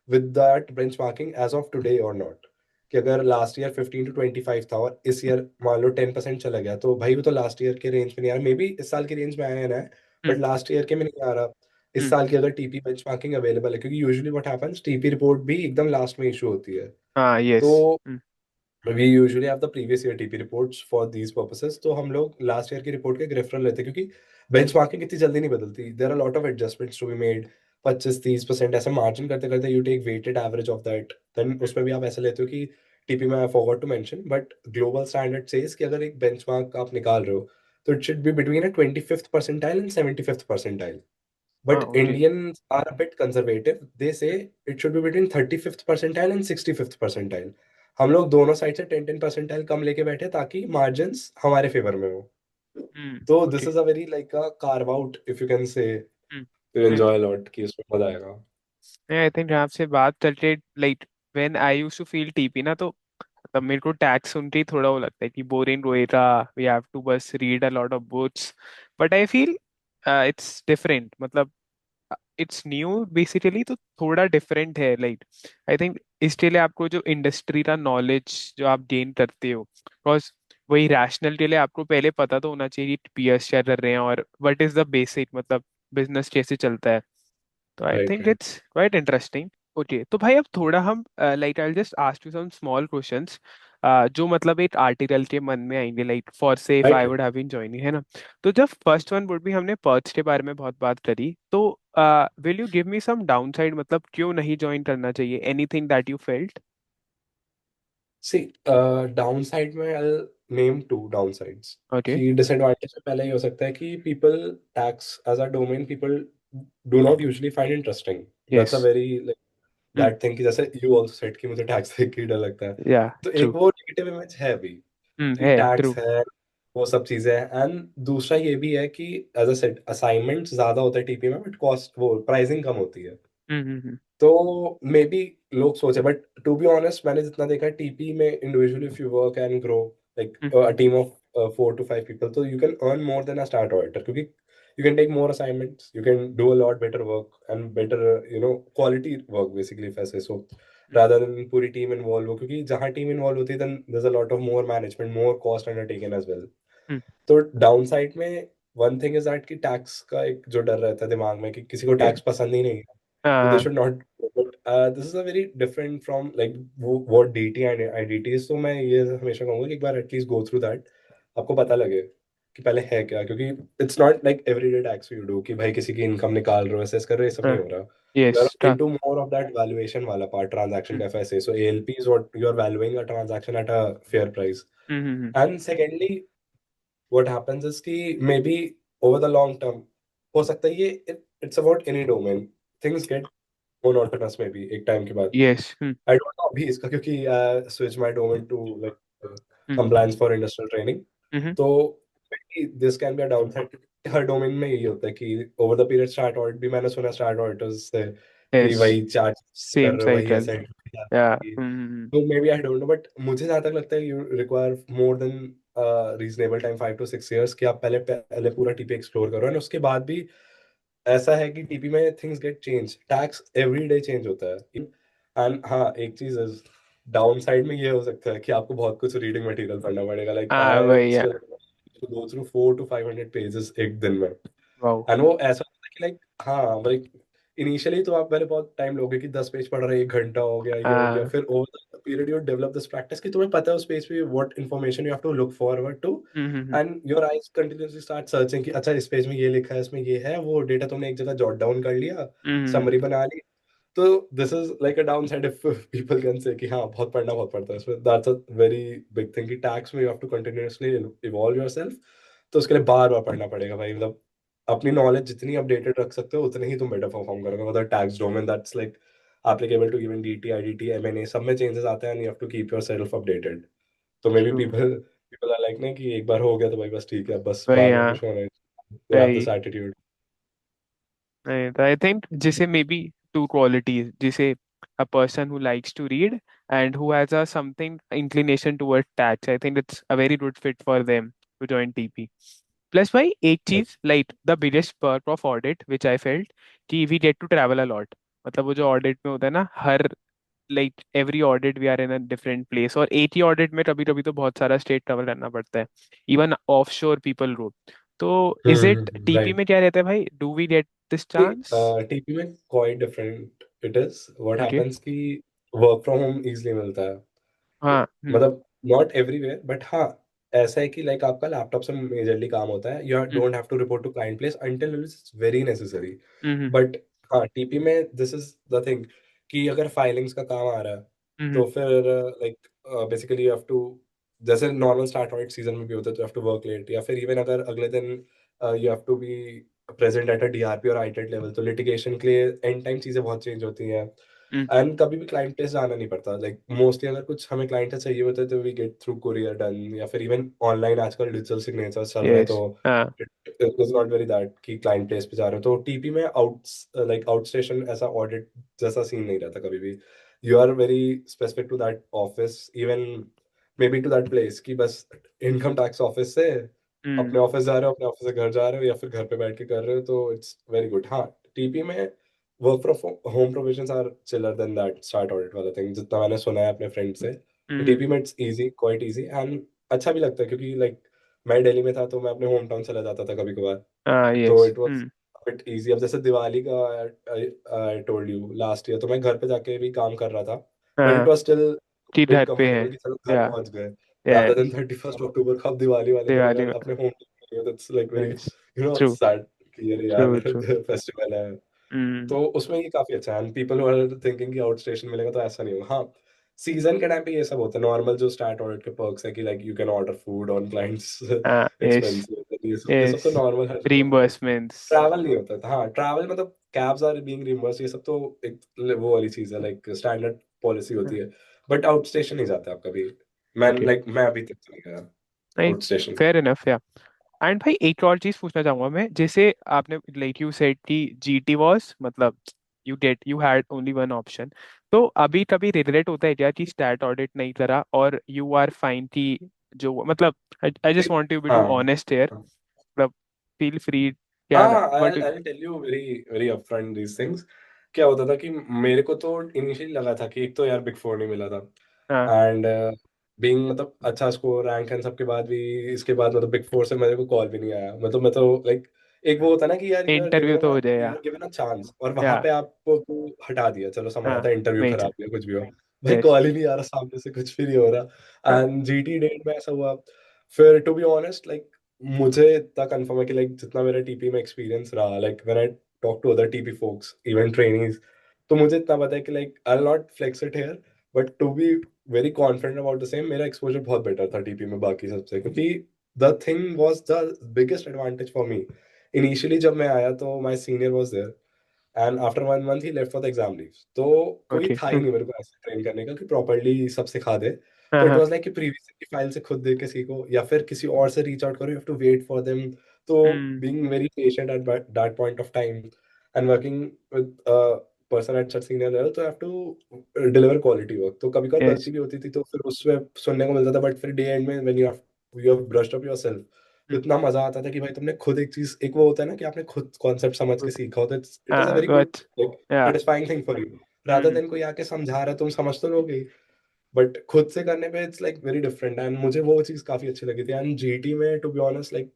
B: with that benchmarking as of today or not. कि अगर लास्ट ईयर 15 to 25 था और इस ईयर मान लो 10% चला गया, तो भाई वो तो लास्ट ईयर के रेंज में नहीं आ रहा, मे बी इस साल के रेंज में आया है ना, बट
A: हम्म।
B: लास्ट ईयर के में नहीं आ रहा। इस
A: हम्म।
B: साल की अगर टीपी बेंचमार्किंग अवेलेबल है, क्योंकि usually what happens TP report भी एकदम लास्ट में इशू होती है।
A: हाँ यस।
B: तो
A: हम्म।
B: We usually have the previous year TP reports for these purposes, तो हम लोग लास्ट ईयर की रिपोर्ट के एक रेफरल लेते हैं क्योंकि बेंचमार्किंग इतनी जल्दी नहीं बदलती, there are lot of adjustments to be made. 25-30% ऐसे मार्जिन करते करते you take weighted average of that, then उसमें भी आप ऐसे लेते हो कि टीपी में I forgot to mention but global standard says कि अगर एक बेंचमार्क आप निकाल रहे हो तो it should be between a 25th percentile and 75th percentile.
A: हाँ
B: But
A: okay.
B: Indians are a bit conservative. They say it should be between 35th percentile and 65th percentile. हम लोग दोनों साइड से 10-10 परसेंटाइल कम लेके बैठे ताकि मार्जिन्स हमारे favour में हो। तो this
A: okay.
B: Is a very like a carve out if you can say,
A: hmm.
B: To enjoy lot कि उसमें मजा आएगा।
A: आई थिंक आपसे बात करके, like when I used to feel TP ना, तो तब मेरे को टैक्स सुन के ही थोड़ा वो लगता है कि बोरिंग होएगा, वी हैव टू बस read a lot of books. But I feel it's different, मतलब इट्स न्यू बेसिकली, तो थोड़ा डिफरेंट है, लाइक आई थिंक इसके लिए आपको जो इंडस्ट्री का नॉलेज जो आप गेन करते हो, बिकॉज वही रैशनल के लिए आपको पहले पता तो होना चाहिए कि पीएस क्या कर रहे हैं और व्हाट इज द बेसिक, मतलब बिजनेस कैसे चलता है। तो I
B: right
A: think
B: right.
A: It's quite interesting. Okay, तो भाई अब थोड़ा हम like I just ask you some small questions. जो मतलब एक आर्टिकल के मन में आएंगे, like for safe I
B: right.
A: Would have been joining, है ना। तो जब फर्स्ट वन वुड भी, हमने पर्क्स के बारे में बहुत बात करी, तो will you give me some downside, मतलब क्यों नहीं ज्वाइन करना चाहिए, anything that you felt?
B: See, downside में I name two downsides.
A: Okay.
B: कि डिसएडवांटेज में पहले ये हो सकता है कि people tax as a domain people do not usually find interesting. That's a
A: yes.
B: Very that thing कि जैसे यू ऑल्सो सेड कि मुझे टैक्स देख के ही डर लगता है।
A: या
B: तो एक
A: ट्रू।
B: वो नेगेटिव इमेज है अभी कि
A: है
B: टैक्स
A: ट्रू।
B: है, वो सब चीजें हैं। एंड दूसरा ये भी है कि एज अ सेड असाइनमेंट ज्यादा होता है टीपी में, बट कॉस्ट वो प्राइसिंग कम होती है।
A: हम्म।
B: तो मे बी लोग सोचे, बट टू बी ऑनेस्ट मैंने जितना देखा है टीपी में individually if you work and grow like a team of 4 to 5 people, तो you can earn more than a start auditor, क्योंकि you can take more assignments, you can do a lot better work and better quality work basically if I say so, rather than पूरी team involve हो, क्योंकि जहाँ team involve होती है then there's a lot of more management, more cost undertaken as well। तो down side में one thing is that कि tax का एक जो डर रहता है दिमाग में कि किसी को टैक्स पसंद ही नहीं है, तो दे
A: हाँ।
B: Should not. But this is a very different from like what DT and IDT. तो मैं ये हमेशा कहूंगा कि एक बार एटलीस्ट गो थ्रू दैट, आपको पता लगे कि पहले है क्या, क्योंकि it's not like everyday tax you do कि भाई किसी की इनकम निकाल रहे हो, असेस कर रहे हो, ये सब नहीं हो रहा। You are
A: yes.
B: Into more of that valuation वाला पार्ट, ट्रांजैक्शन का ऐसे। So ALP is what you are valuing a transaction at a fair price. And secondly what happens is कि maybe over the long term हो सकता है ये it's about any domain, things get monotonous maybe एक time के बाद।
A: Yes.
B: I don't know अभी इसका, क्योंकि switch my domain to like compliance for industrial training, तो maybe this can be a downside। Her domain में यही होता है कि over the period start audit भी मैंने सुना स्टार्ट ऑडिटर्स से कि
A: यस।
B: वही चार्ज कर
A: सेम
B: रहे हो, वही
A: साइकिल।
B: ऐसे
A: या।
B: तो may be I don't know, but मुझे जहाँ तक लगता है you require more than reasonable time, 5 to 6 years, कि आप पहले पहले पूरा टीपी एक्सप्लोर करो। एंड उसके बाद भी ऐसा है कि टीपी में things get change, tax every day change होता है। एंड हाँ, एक चीज इज डाउन साइड में ये हो सकता है कि आपको बहुत कुछ रीडिंग मटेरियल पढ़ना पड़ेगा, लाइक
A: हाँ
B: आई
A: भैया।
B: Still go through 400 to 500 pages एक दिन में।
A: वाओ।
B: एंड वो ऐसा होता है कि लाइक हाँ लाइक इनिशियली तो आप पहले बहुत टाइम लोगे कि 10 पेज पढ़ रहे हैं, 1 घंटा हो गया, ये हो गया,
A: हाँ।
B: फिर over the period you develop this practice कि तुम्हें पता है उस पेज पे what information you have to look forward to. And your eyes continuously start searching कि अच्छा इस पेज में ये लिखा है, इसमें ये है, वो डेटा तुमने एक जगह जॉट डाउन कर लिया, समरी बना ली। तो this is like a downside if people can say कि हाँ बहुत पढ़ना बहुत पड़ता है इसमें। That's a very big thing कि टैक्स में you have to continuously evolve yourself. तो उसके लिए बार बार पढ़ना पड़ेगा भाई, मतलब अपनी नॉलेज जितनी अपडेटेड रख सकते हो उतने ही तुम बेटर परफॉर्म करोगे। मतलब tax domain that's like applicable to even DT, IDT, MNA, सब में चेंजेस आते हैं, and you have to keep yourself updated। तो may be
A: true.
B: People are like ना कि एक बार हो गया तो भाई बस ठीक है, बस बार बार
A: भैया।
B: कुछ होना है। दे हैव दिस
A: भाई।
B: एटीट्यूड।
A: आई थिंक जिसे मे बी टू क्वालिटीज, जिसे a person who likes to read and who has a something inclination towards tax, I think it's a very good fit for them to join TP। Plus भाई एक चीज, like the biggest perk of audit which I felt, कि we get to travel a lot. मतलब वो जो audit में होता है ना, हर like every audit we are in a different place, और एक ही ऑडिट में कभी कभी तो बहुत सारा स्टेट कवर करना पड़ता है, इवन ऑफ शोर पीपल रो। तो इज इट टीपी
B: राइट।
A: में क्या रहता है भाई, do we get this chance?
B: TP में quite different it is. What
A: okay.
B: Happens कि वर्क फ्रॉम होम इजीली मिलता है।
A: हाँ।
B: मतलब नॉट एवरीवेयर, बट हाँ ऐसा है कि लाइक आपका लैपटॉप से मेजरली काम होता है, you don't have to report to client place until it's very necessary.
A: Hmm.
B: But हाँ टीपी में दिस इज द थिंग कि अगर फाइलिंग्स का काम आ रहा है
A: हम्म।
B: तो फिर like basically you have to, जैसे नॉर्मल स्टार्ट ऑडिट सीजन में भी होता है तो you have to work late, या फिर इवन अगर अगले दिन you have to be present at a DRP और आईटेट लेवल, तो लिटिगेशन के लिए एंड टाइम चीजें बहुत चेंज होती हैं। एंड कभी भी क्लाइंट टेस्ट जाना नहीं पड़ता, लाइक मोस्टली अगर कुछ हमें क्लाइंट टेस्ट चाहिए होता है तो we get through courier done, या फिर इवन ऑनलाइन आजकल डिजिटल सिग्नेचर चल रहे हैं,
A: यस।
B: तो
A: हाँ।
B: It is not very that कि क्लाइंट प्लेस पे जा रहे हो। तो टीपी में लाइक आउट स्टेशन ऐसा ऑडिट जैसा सीन नहीं रहता कभी भी। You are very specific to that office, even may be to that place कि बस इनकम टैक्स ऑफिस से अपने ऑफिस जा रहे हो, अपने ऑफिस से घर जा रहे हो, या फिर घर पे बैठ के कर रहे हो, तो इट्स वेरी गुड। हाँ टीपी में work from home provisions are chiller than that start audit वाला थिंग, जितना मैंने सुना है अपने फ्रेंड से। तो टीपी में it's easy, quite easy, and अच्छा भी लगता है क्योंकि लाइक मैं दिल्ली में था तो मैं अपने होम टाउन चला जाता था कभी कभार।
A: हाँ।
B: तो
A: yes.
B: It was bit easy. अब जैसे दिवाली का I told you last year तो मैं घर पे जाके भी काम कर रहा था, बट इट
A: हाँ।
B: वाज स्टिल
A: कि
B: एक
A: घर पे है।
B: कंफर्टेबल कि चलो घर
A: या
B: पहुंच गए, रादर देन
A: यस
B: 31 अक्टूबर कब दिवाली वाले दिन
A: दिवाली
B: अगर
A: में।
B: अपने होम नहीं हो, तो it's like very
A: yes true
B: sad कि अरे
A: ट्रू
B: यार
A: ट्रू।
B: फेस्टिवल है। तो उसमें ये काफी अच्छा है, एंड पीपल आर थिंकिंग कि आउट स्टेशन मिलेगा, तो ऐसा नहीं होगा। हाँ, सीजन के टाइम पे ये सब होता है, नॉर्मल जो स्टार्ट ऑर्डर के पर्क्स है कि like you can order food on clients
A: yes
B: expensive, ये सब तो
A: यस
B: नॉर्मल हर जगह होता है।
A: रीइंबर्समेंट्स।
B: ट्रैवल नहीं होता था, हाँ ट्रैवल मतलब कैब्स आर बीइंग रिम्बर्स, ये सब तो एक वो वाली चीज है, लाइक स्टैंडर्ड पॉलिसी होती है। बट आउट स्टेशन नहीं जाते आप कभी,
A: ओके
B: मैं अभी तक तो नहीं गया
A: नहीं
B: आउट स्टेशन।
A: फेयर इनफ या। एंड भाई एक और चीज पूछना चाहूंगा मैं, जैसे आपने लाइक यू सेड कि जीटी वॉज मतलब you had only one option. तो अभी कभी रिग्रेट होता है क्या कि स्टैट ऑडिट नहीं करा, और यू आर फाइन कि जो मतलब I just want to be to
B: हाँ
A: ऑनेस्ट हियर, मतलब फील फ्री क्या
B: हाँ,
A: what.
B: I'll tell you very very upfront these things। क्या होता था कि मेरे को तो इनिशियली लगा था कि एक तो यार बिग फोर नहीं मिला था,
A: हाँ
B: एंड बीइंग मतलब अच्छा स्कोर रैंक एंड सबके बाद भी, इसके बाद मतलब बिग फोर से मेरे को कॉल भी नहीं आया। मतलब मैं तो लाइक, एक वो होता ना कि यार
A: इंटरव्यू तो हो
B: यू
A: जाएगा।
B: आर गिवन अ चांस, और वहां
A: या
B: पे आपको को हटा दिया, चलो समझा
A: हाँ
B: था इंटरव्यू
A: नहीं
B: खराब या कुछ भी हो, भाई
A: यस
B: कॉल ही नहीं आ रहा सामने से, कुछ भी नहीं हो रहा।
A: हाँ
B: एंड जीटी डेट में ऐसा हुआ। फिर टू बी ऑनेस्ट लाइक, मुझे इतना कंफर्म है कि लाइक जितना मेरा टीपी में एक्सपीरियंस रहा, like when I talk to other TP folks even trainees, तो मुझे इतना पता है कि like I will not flex it here, but to be very confident about the same, मेरा एक्सपोजर बहुत बेटर था टीपी में बाकी सबसे, क्योंकि the thing was the biggest advantage for me. Initially जब मैं आया तो my senior was there, and after 1 month ही left for the exam leave, तो कोई
A: ओके
B: था ही नहीं मेरे को ऐसे ट्रेन करने का कि प्रॉपरली सब सिखा दे।
A: हाँ
B: तो इट
A: हाँ
B: वाज लाइक कि प्रीवियस की फाइल से खुद देख के सीखो, या फिर किसी और से रीच आउट करो, you have to wait for them. तो
A: hmm
B: being very patient at that point of time and working with person at such senior level, तो have to deliver quality work. तो कभी कभार
A: यस
B: गलती भी होती थी, तो फिर उसमें सुनने को मिलता था, बट फिर डे एंड में when you have brushed up yourself, तो इतना मजा आता था कि भाई तुमने खुद एक चीज, एक वो होता है ना कि आपने खुद कॉन्सेप्ट समझ के सीखा हो, तो इट इज अ
A: हाँ
B: वेरी
A: तो
B: गुड
A: अच्छा या
B: satisfying thing for you, rather
A: hmm
B: than कोई आके समझा रहा है, तुम समझ तो लोगे, बट खुद से करने पे it's like very different, and मुझे वो चीज काफी अच्छी लगी थी। एंड जीटी में to be honest like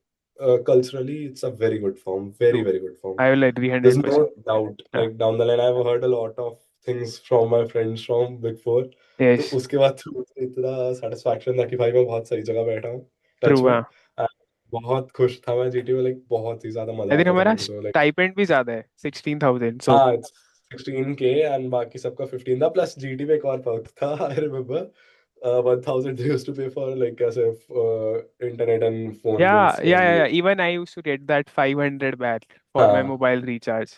B: culturally it's a very good form, very
A: true
B: very good form.
A: I will agree
B: There's
A: hundred
B: no
A: percent
B: doubt,
A: हाँ
B: like down the line I've heard a lot of things from my friends from Big Four। तो
A: yes
B: उसके बाद तो मुझे इतना satisfaction था कि भाई मैं बहुत सही जगह बैठा हूँ,
A: ट्रू
B: टच में।
A: हाँ।
B: बहुत खुश था मैं जीटी में, लाइक बहुत ही ज्यादा मजा
A: आई थिंक
B: आता था
A: हमारा
B: मेरे को, लाइक
A: स्टाइपेंड भी ज्यादा है 16,000 सो।
B: हाँ 16K, एंड बाकी सबका 15 था, प्लस जीटी में एक और पर्क था I remember, 1000 they used to pay for like कैसे इंटरनेट एंड फोन
A: या
B: बिल्स
A: या
B: एंड
A: या
B: ये।
A: Even I used to get that 500 back for my
B: हाँ
A: मोबाइल रिचार्ज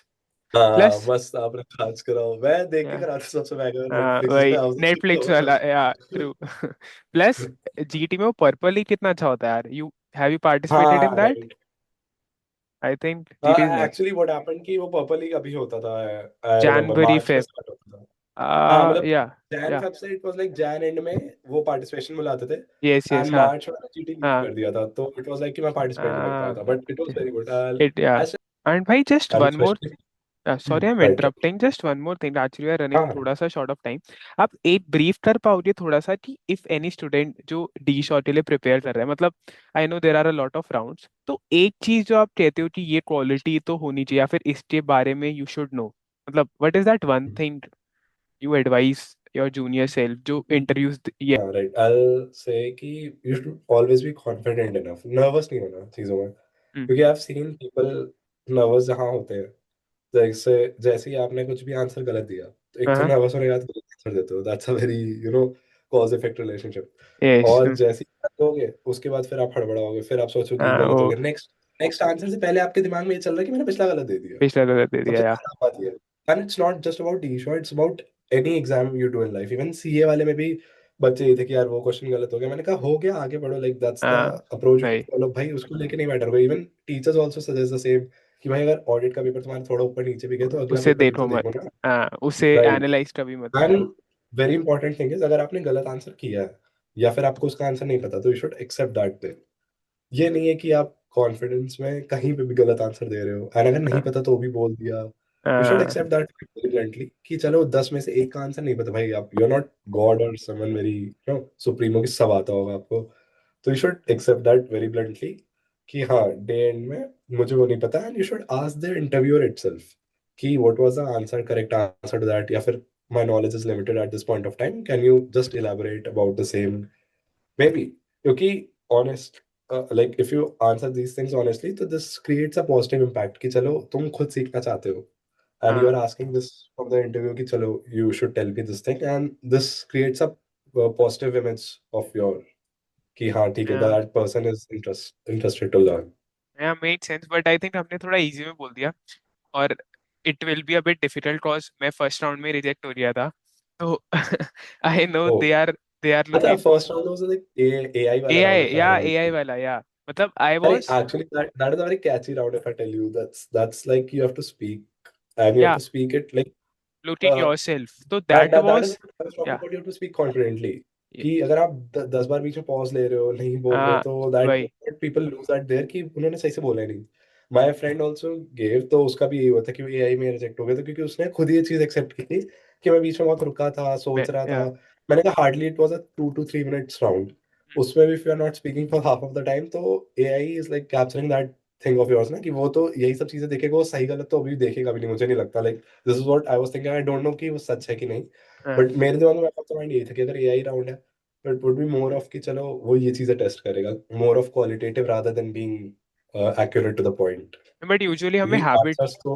B: हाँ,
A: प्लस।
B: मस्त आपने खास कराओ, मैं देख के करा था सबसे महंगा नेटफ्लिक्स,
A: वही
B: जिसमें हाउस
A: नेटफ्लिक्स वाला या ट्रू प्लस जीटी में वो पर्पल ही कितना अच्छा होता है यार। You have you participated in
B: हाँ
A: that?
B: Right.
A: I think GT is nice.
B: Actually what happened कि वो पर्पल लीग अभी होता था, आई रिमेम्बर
A: जनवरी
B: मार्च में
A: फेब
B: स्टार्ट होता था। हाँ मतलब
A: या
B: जैन
A: या
B: फेब से, it was like Jain and में वो पार्टिसिपेशन बुलाते थे,
A: यस यस
B: एंड
A: हाँ
B: मार्च में जीटी लीव
A: हाँ
B: कर दिया था, तो इट वाज लाइक कि मैं पार्टिसिपेट नहीं कर पाया था, but it was very good.
A: It या
B: आई
A: एंड भाई just
B: and
A: one more.
B: Specially
A: sorry I am
B: right right.
A: Interrupting, just one more thing, actually we are running
B: हाँ
A: थोड़ा सा शॉर्ट ऑफ टाइम। आप एक ब्रीफ कर पाओगे थोड़ा सा कि इफ एनी स्टूडेंट जो डी शॉट के लिए प्रिपेयर कर रहा है, मतलब I know there are a lot of rounds, तो एक चीज जो आप कहते हो कि ये क्वालिटी तो होनी चाहिए या फिर इसके बारे में यू शुड नो, मतलब what is that one thing you advice your junior self जो इंटरव्यूज ये।
B: हाँ राइट, आई से कि you should always be confident enough, nervous नहीं होना चीजों में,
A: हम्म,
B: क्योंकि आई हैव सीन पीपल नर्वस जहाँ होते हैं, जैसे जैसे ही आपने कुछ भी आंसर गलत दिया, तो एक तो
A: हाँ
B: नर्वस होने के बाद गलत आंसर देते हो, that's a very cause effect relationship.
A: Yes
B: और जैसे ही गलत दोगे उसके बाद फिर आप हड़बड़ाओगे, फिर आप सोचोगे कि
A: हाँ
B: गलत हो
A: वो
B: गया, नेक्स्ट नेक्स्ट आंसर से पहले आपके दिमाग में ये चल रहा है कि मैंने पिछला गलत दे दिया।
A: पिछला तो दे दिया
B: सबसे
A: या
B: खराब बात ये है। And it's not just about ईशो, it's about any exam you do in life, even CA वाले में भी बच्चे ये थे कि यार वो क्वेश्चन गलत हो गया, मैंने कहा हो गया आगे बढ़ो, लाइक दैट्स द
A: हाँ
B: अप्रोच यू
A: भाई
B: फॉलो, भाई उसको लेके नहीं बैठा रहो। Even teachers also suggest the same कि भाई अगर ऑडिट का पेपर तुम्हारा थोड़ा ऊपर नीचे भी गया तो अगला
A: उसे
B: पेपर भी
A: देखो
B: तो
A: मत।
B: देखो ना।
A: हाँ उसे
B: राइट।
A: एनालाइज कभी मत करो।
B: And very important thing is, अगर आपने गलत आंसर किया है या फिर आपको उसका आंसर नहीं पता, तो यू शुड एक्सेप्ट दैट। ये नहीं है कि आप कॉन्फिडेंस में कहीं पे भी गलत आंसर दे रहे हो, और अगर नहीं
A: हाँ
B: पता तो भी बोल दिया। यू शुड
A: हाँ,
B: एक्सेप्ट दैट ब्रिलियंटली कि चलो 10 में से एक का आंसर नहीं पता, भाई आप यू आर नॉट गॉड और समवन वेरी सुप्रीमो की सब आता होगा आपको। तो you should accept that very bluntly कि हाँ डे एंड में मुझे वो नहीं पता, and you should ask the interviewer itself कि what was the answer, correct answer to that, या फिर my knowledge is limited at this point of time. Can you just elaborate about the same? Maybe. क्योंकि honest, like if you answer these things honestly, तो this creates a positive impact कि चलो तुम खुद सीखना चाहते हो, and you
A: हाँ
B: are asking this from the interview कि चलो you should tell me this thing, and this creates a positive image of your कि हाँ ठीक है,
A: yeah
B: that person is interested to learn.
A: yeah made sense, but I think हमने थोड़ा easy में बोल दिया, और it will be a bit difficult cause मैं फर्स्ट राउंड में रिजेक्ट हो गया था, तो I know
B: Oh,
A: they are
B: अच्छा,
A: looking
B: first round was like AI वाला round,
A: एआई,
B: if I
A: या एआई
B: remember.
A: वाला, या मतलब आई
B: अरे
A: was
B: actually that is a very catchy round if I tell you. That's like you have to speak, and you have
A: या
B: to speak it like
A: looking
B: uh,
A: yourself, तो
B: that
A: that
B: that, that is
A: was
B: what I was talking
A: या
B: about. You have to speak confidently. कि अगर आप 10 बार बीच में pause ले रहे हो, नहीं बोल रहे हो,
A: हाँ
B: तो दैट
A: वही
B: पीपल लूज दैट देयर कि उन्होंने सही से बोला ही नहीं. माय फ्रेंड आल्सो गेव, तो उसका भी यही हुआ था कि वो एआई में रिजेक्ट हो गया था, क्योंकि उसने खुद ये चीज एक्सेप्ट की थी कि मैं बीच में बहुत रुका था,
A: मैं
B: सोच रहा था.
A: या
B: मैंने कहा hardly it was a 2 to 3 minutes राउंड. उसमें भी if you are not speaking for half of the time, तो AI is like capturing that thing of yours ना, कि वो तो यही सब चीजें देखेगा, वो सही गलत तो अभी देखेगा भी नहीं, मुझे नहीं लगता. Like this is what I was thinking. I don't no कि वो सच है कि नहीं,
A: हाँ
B: बट मेरे दिमाग में तो माइंड यही था कि अगर एआई राउंड है, तो it would be more of कि चलो वो ये चीजें टेस्ट करेगा, more of qualitative rather than being accurate to the point.
A: But usually हमें
B: क्योंकि
A: हैबिट,
B: आंसर्स तो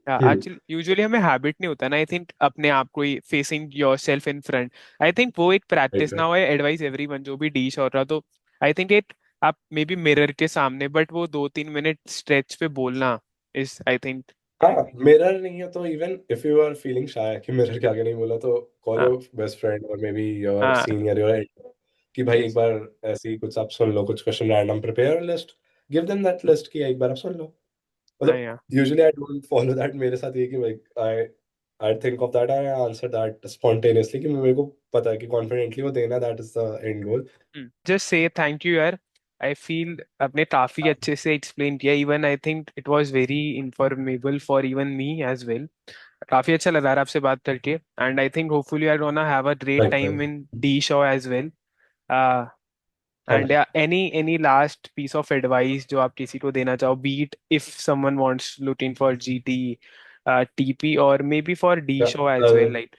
A: एक्चुअली यूजुअली हमें हैबिट नहीं होता ना, आई थिंक अपने आप को ही facing your self in front, I think वो एक
B: राइट
A: प्रैक्टिस ना
B: राइट.
A: हो, एडवाइस एवरीवन जो भी डीश हो रहा, तो आई थिंक इट, आप मे बी मिरर के सामने, बट वो 2-3 मिनट स्ट्रेच पे बोलना इज आई थिंक
B: हाँ, मिरर नहीं है तो even if you are feeling shy कि मिरर के आगे नहीं बोला, तो कॉल
A: हाँ
B: योर बेस्ट फ्रेंड और मे बी योर
A: हाँ
B: सीनियर, योर कि भाई एक
A: यस
B: बार ऐसे ही कुछ आप सुन लो, कुछ question random prepare list, give them that list कि एक बार आप सुन लो.
A: हाँ
B: मतलब
A: या
B: usually I don't follow that. मेरे साथ ये कि like I think of that, I answer that spontaneously, कि मेरे को पता है कि कॉन्फिडेंटली वो देना, that is the end goal.
A: Just say thank you यार, आई फील आपने काफी अच्छे से एक्सप्लेन किया, even I think it was very informable for even me as well, काफी अच्छा लगा यार आपसे बात करके, and I think hopefully I gonna have a great
B: like
A: time in the show as well,
B: हाँ
A: and any last piece of advice जो आप किसी को देना चाहो, but if someone wants looking for GT, TP, और maybe for the show as well,
B: भाई,
A: like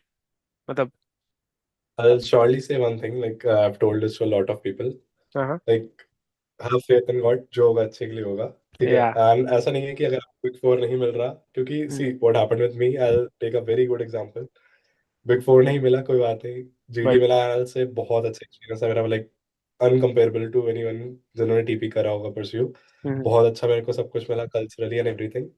A: मतलब
B: I'll surely say one thing, like I've told this to a lot of people,
A: हाँ
B: like have faith in God, जो होगा अच्छे के लिए होगा. ठीक है,
A: या
B: एंड ऐसा नहीं है कि अगर आपको बिग फोर नहीं मिल रहा, क्योंकि see what happened with me, I will take a very good example. Big four नहीं मिला, कोई बात नहीं. जीटी
A: भाई
B: मिला से बहुत अच्छा एक्सपीरियंस है मेरा, लाइक अनकम्पेरेबल टू एनीवन जिन्होंने टीपी करा होगा परस्यू. बहुत अच्छा मेरे को सब कुछ मिला कल्चरली एंड एवरीथिंग.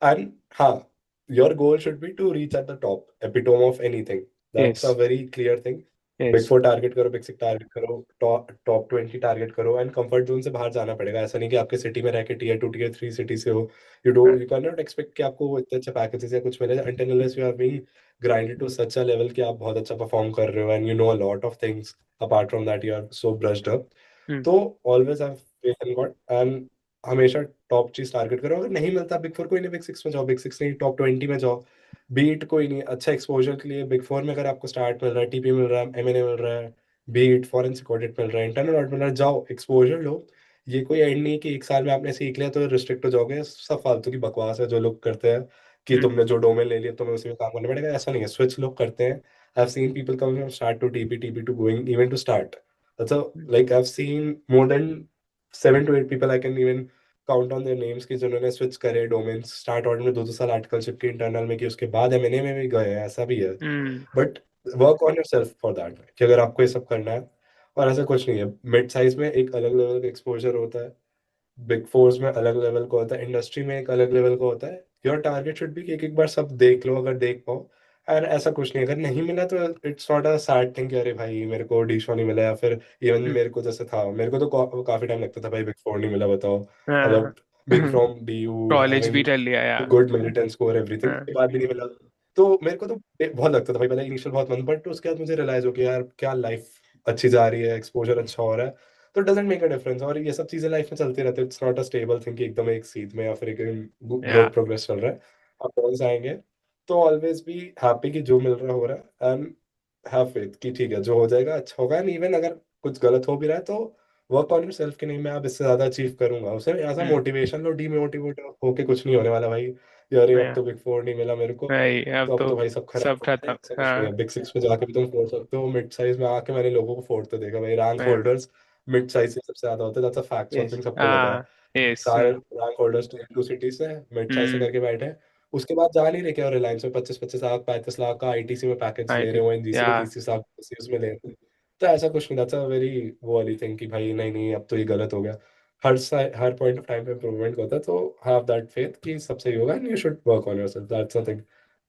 B: एंड हाँ, your goal should be to reach at the top epitome of anything. That's a
A: yes
B: very clear thing. Big
A: yes
B: four target करो, बिग सिक्स टारगेट करो, टॉप 20 टारगेट करो, and comfort zone से बाहर जाना पड़ेगा. ऐसा नहीं कि आपके सिटी में रह के टीयर 2 टीयर 3 सिटी से हो. यू कैन नॉट एक्सपेक्ट कि आपको इतने अच्छे पैकेजेस या कुछ मिले until unless you are being grinded to such a level कि आप बहुत अच्छा परफॉर्म कर रहे हो, and you know a lot of things apart from that, you are so brushed up. तो always have faith in God, and हमेशा top चीज टारगेट करो. अगर नहीं मिलता बिग फोर, कोई नहीं, बिग सिक्स में जाओ, बिग सिक्स नहीं टॉप 20 में जाओ. बीट कोई नहीं, अच्छा एक्सपोजर के लिए बिग फोर में अगर आपको स्टार्ट मिल रहा है, टीपी मिल रहा है, एमएनए मिल रहा है, बीट फॉरेंसिक ऑडिट मिल रहा है, इंटरनल ऑडिट मिल रहा है, जाओ एक्सपोजर लो. ये कोई एंड नहीं कि एक साल में आपने सीख लिया तो रिस्ट्रिक्ट हो जाओगे. सब फालतू की बकवास है जो लोग करते हैं कि तुमने जो डोमेन ले लिया तुम्हें उसी में काम करना पड़ेगा. ऐसा नहीं है, स्विच लोग करते हैं. I have seen people coming from start to TP, TP to going even to start. So, like I've seen more than 7 to 8 people, I can even count on their names कि जिन्होंने switch करे domains, start order में 2-2 साल articleship के internal में, कि उसके बाद एमएनए में भी गए हैं, ऐसा भी है. But work on your self for that, कि अगर आपको ये सब करना है. और ऐसा कुछ नहीं है, मिड साइज में एक अलग लेवल का एक्सपोजर होता है, बिग फोर्स में अलग लेवल का होता है, इंडस्ट्री में एक अलग लेवल का होता है. योर टारगेट शुड बी कि एक एक बार सब देख लो, अगर देख पाओ. एंड ऐसा कुछ नहीं, अगर नहीं मिला तो it's not a sad thing कि अरे भाई मेरे को डी शो नहीं मिला, या फिर इवन मेरे को जैसे था, मेरे को तो काफी टाइम लगता था भाई बिग फोर नहीं मिला, बताओ. मतलब being from D you,
A: college भी
B: हैविंग
A: कर लिया यार,
B: गुड मेरिट स्कोर एवरीथिंग,
A: हाँ
B: उसके बाद भी नहीं मिला. तो मेरे को तो बहुत लगता था भाई, पहले इनिशियल बहुत मन, बट उसके बाद मुझे रियलाइज हो गया यार क्या लाइफ अच्छी जा रही है, एक्सपोजर अच्छा हो रहा है. तो डजेंट मेक अ डिफरेंस. और ये सब चीजें लाइफ में चलती रहती है. It's not a stable thing कि एकदम एक सीध में या फिर एक
A: या
B: ग्रोथ प्रोग्रेस चल रहा है. आप कौन से आएंगे, तो ऑलवेज बी हैप्पी कि जो मिल रहा है हो रहा है, एंड हैव फेथ कि ठीक है जो हो जाएगा अच्छा होगा. एंड इवन अगर कुछ गलत हो भी रहा है तो वर्क ऑन योर सेल्फ कि नहीं मैं अब इससे ज्यादा अचीव करूंगा. उसे ऐसा मोटिवेशन लो, डीमोटिवेट होके कुछ नहीं होने वाला भाई. यार ये अब
A: हाँ
B: तो बिग फोर नहीं मिला मेरे को,
A: भाई, अब
B: तो अब
A: तो
B: तो भाई सब खराब
A: सब
B: हो गया।
A: खत्म।
B: ऐसा कुछ नहीं
A: हाँ
B: है, बिग सिक्स में जाके भी तुम फोड़ सकते हो, मिड साइज में आके मैंने लोगों को फोड़ते देखा भाई, रैंक
A: हाँ
B: होल्डर्स मिड साइज से सबसे ज्यादा होते हैं, that's a fact, I
A: yes
B: think सबको पता है।
A: हाँ यस।
B: सारे rank holders tier two city से मिड साइज से
A: हम्म।
B: करके बैठे हैं। उसके बाद जा नहीं रहे क्या, रिलायंस में 25-25 लाख 35 लाख का आईटीसी में पैकेज
A: आई
B: ले रहे
A: थिंक
B: हो, एनजीसी
A: या।
B: में 30-30 लाख में ले रहे हैं। तो ऐसा कुछ नहीं, दैट्स अ वेरी वो वाली थिंग कि भाई नहीं नहीं अब तो ये गलत हो गया। हर पॉइंट ऑफ टाइम पे इम्प्रूवमेंट होता है, तो हैव दैट फेथ कि सब सही होगा, and you should work on yourself, that's a thing.